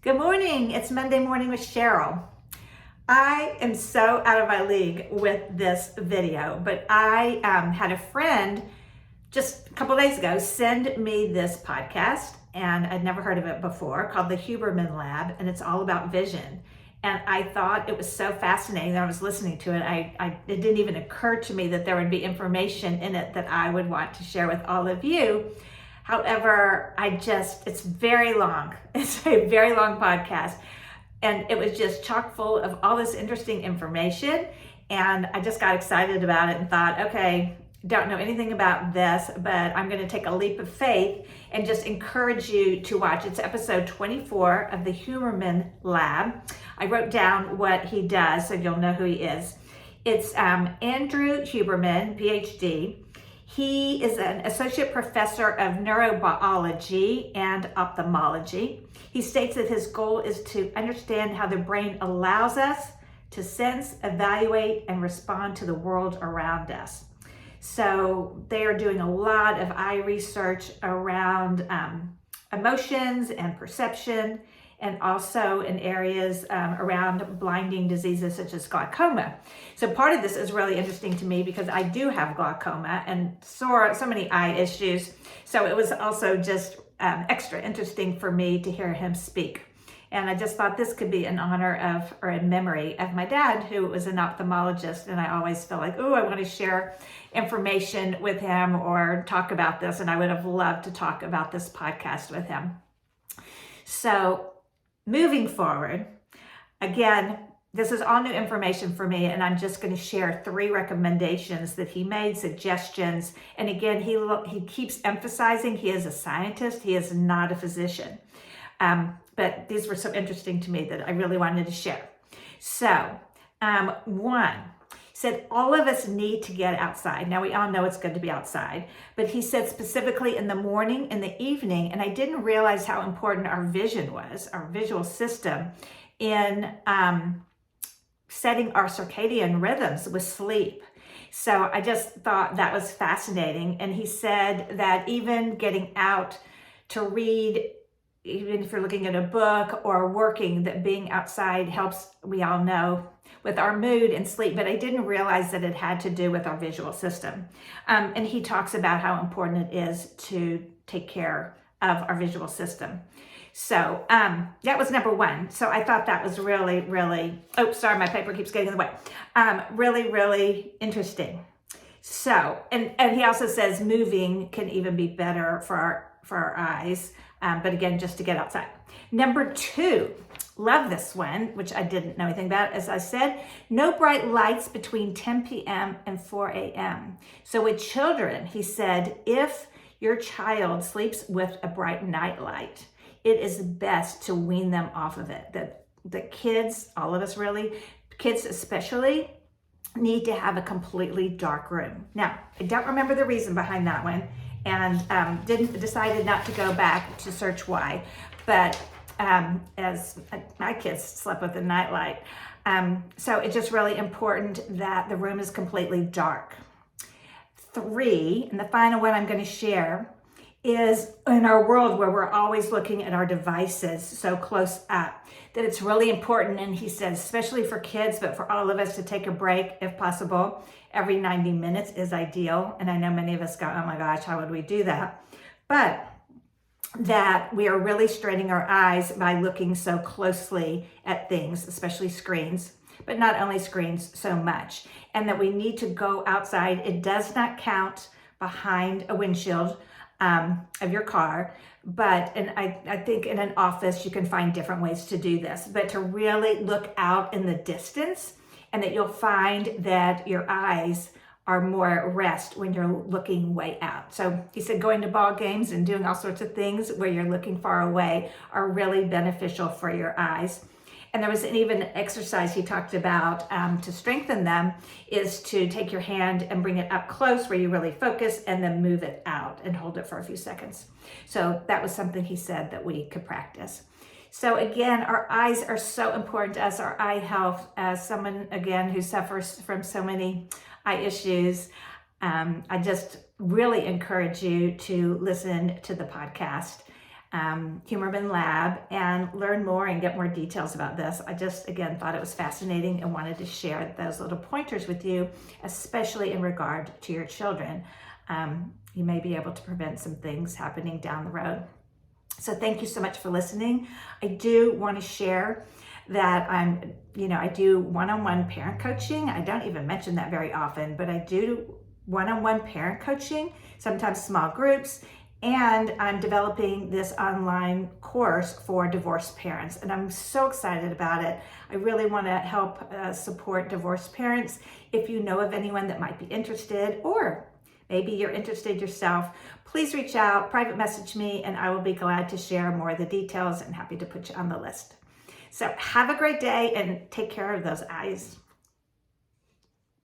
Good morning. It's Monday morning with Cheryl. I am so out of my league with this video, but I had a friend just a couple days ago send me this podcast, and I'd never heard of it before, called the Huberman Lab, and it's all about vision. And I thought it was so fascinating that I was listening to it. It didn't even occur to me that there would be information in it that I would want to share with all of you. However, it's very long. It's a very long podcast. And it was just chock full of all this interesting information. And I just got excited about it and thought, okay, don't know anything about this, but I'm going to take a leap of faith and just encourage you to watch. It's episode 24 of the Huberman Lab. I wrote down what he does so you'll know who he is. It's Andrew Huberman, PhD. He is an associate professor of neurobiology and ophthalmology. He states that his goal is to understand how the brain allows us to sense, evaluate, and respond to the world around us. So they are doing a lot of eye research around emotions and perception, and also in areas around blinding diseases such as glaucoma. So part of this is really interesting to me because I do have glaucoma and so many eye issues. So it was also just extra interesting for me to hear him speak. And I just thought this could be in honor of, or in memory of my dad, who was an ophthalmologist. And I always feel like, oh, I want to share information with him or talk about this. And I would have loved to talk about this podcast with him. So moving forward, again, this is all new information for me, and I'm just going to share 3 recommendations that he made, suggestions. And again, he keeps emphasizing he is a scientist, he is not a physician. But these were so interesting to me that I really wanted to share. So, 1, said all of us need to get outside. Now, we all know it's good to be outside, but he said specifically in the morning, in the evening, and I didn't realize how important our vision was, our visual system, in setting our circadian rhythms with sleep. So I just thought that was fascinating. And he said that even getting out to read, even if you're looking at a book or working, that being outside helps, we all know, with our mood and sleep, but I didn't realize that it had to do with our visual system. And he talks about how important it is to take care of our visual system. So that was number 1. So I thought that was really, really, oh, sorry, my paper keeps getting in the way. Really, really interesting. So, and he also says moving can even be better for our eyes, but again, just to get outside. Number 2, love this one, which I didn't know anything about. As I said, no bright lights between 10 p.m. and 4 a.m. So with children, he said, if your child sleeps with a bright night light, it is best to wean them off of it. The kids, all of us really, kids especially, need to have a completely dark room. Now, I don't remember the reason behind that one, and decided not to go back to search why, but as my kids slept with a nightlight. So it's just really important that the room is completely dark. 3, and the final one I'm going to share, is in our world where we're always looking at our devices so close up, that it's really important, and he says, especially for kids, but for all of us, to take a break if possible. Every 90 minutes is ideal. And I know many of us go, oh my gosh, how would we do that? But that we are really straining our eyes by looking so closely at things, especially screens, but not only screens so much. And that we need to go outside. It does not count behind a windshield of your car, and I think in an office you can find different ways to do this, but to really look out in the distance, and that you'll find that your eyes are more at rest when you're looking way out. So he said going to ball games and doing all sorts of things where you're looking far away are really beneficial for your eyes. And there was even an exercise he talked about to strengthen them, is to take your hand and bring it up close where you really focus, and then move it out and hold it for a few seconds. So that was something he said that we could practice. So again, our eyes are so important to us, our eye health. As someone, again, who suffers from so many eye issues, I just really encourage you to listen to the podcast. Huberman Lab and learn more and get more details about this. I just, again, thought it was fascinating and wanted to share those little pointers with you, especially in regard to your children. You may be able to prevent some things happening down the road. So thank you so much for listening. I do want to share that I do one-on-one parent coaching. I don't even mention that very often, but I do one-on-one parent coaching, sometimes small groups, and I'm developing this online course for divorced parents, and I'm so excited about it. I really want to help support divorced parents. If you know of anyone that might be interested, or maybe you're interested yourself, please reach out, private message me, and I will be glad to share more of the details and happy to put you on the list. So have a great day and take care of those eyes.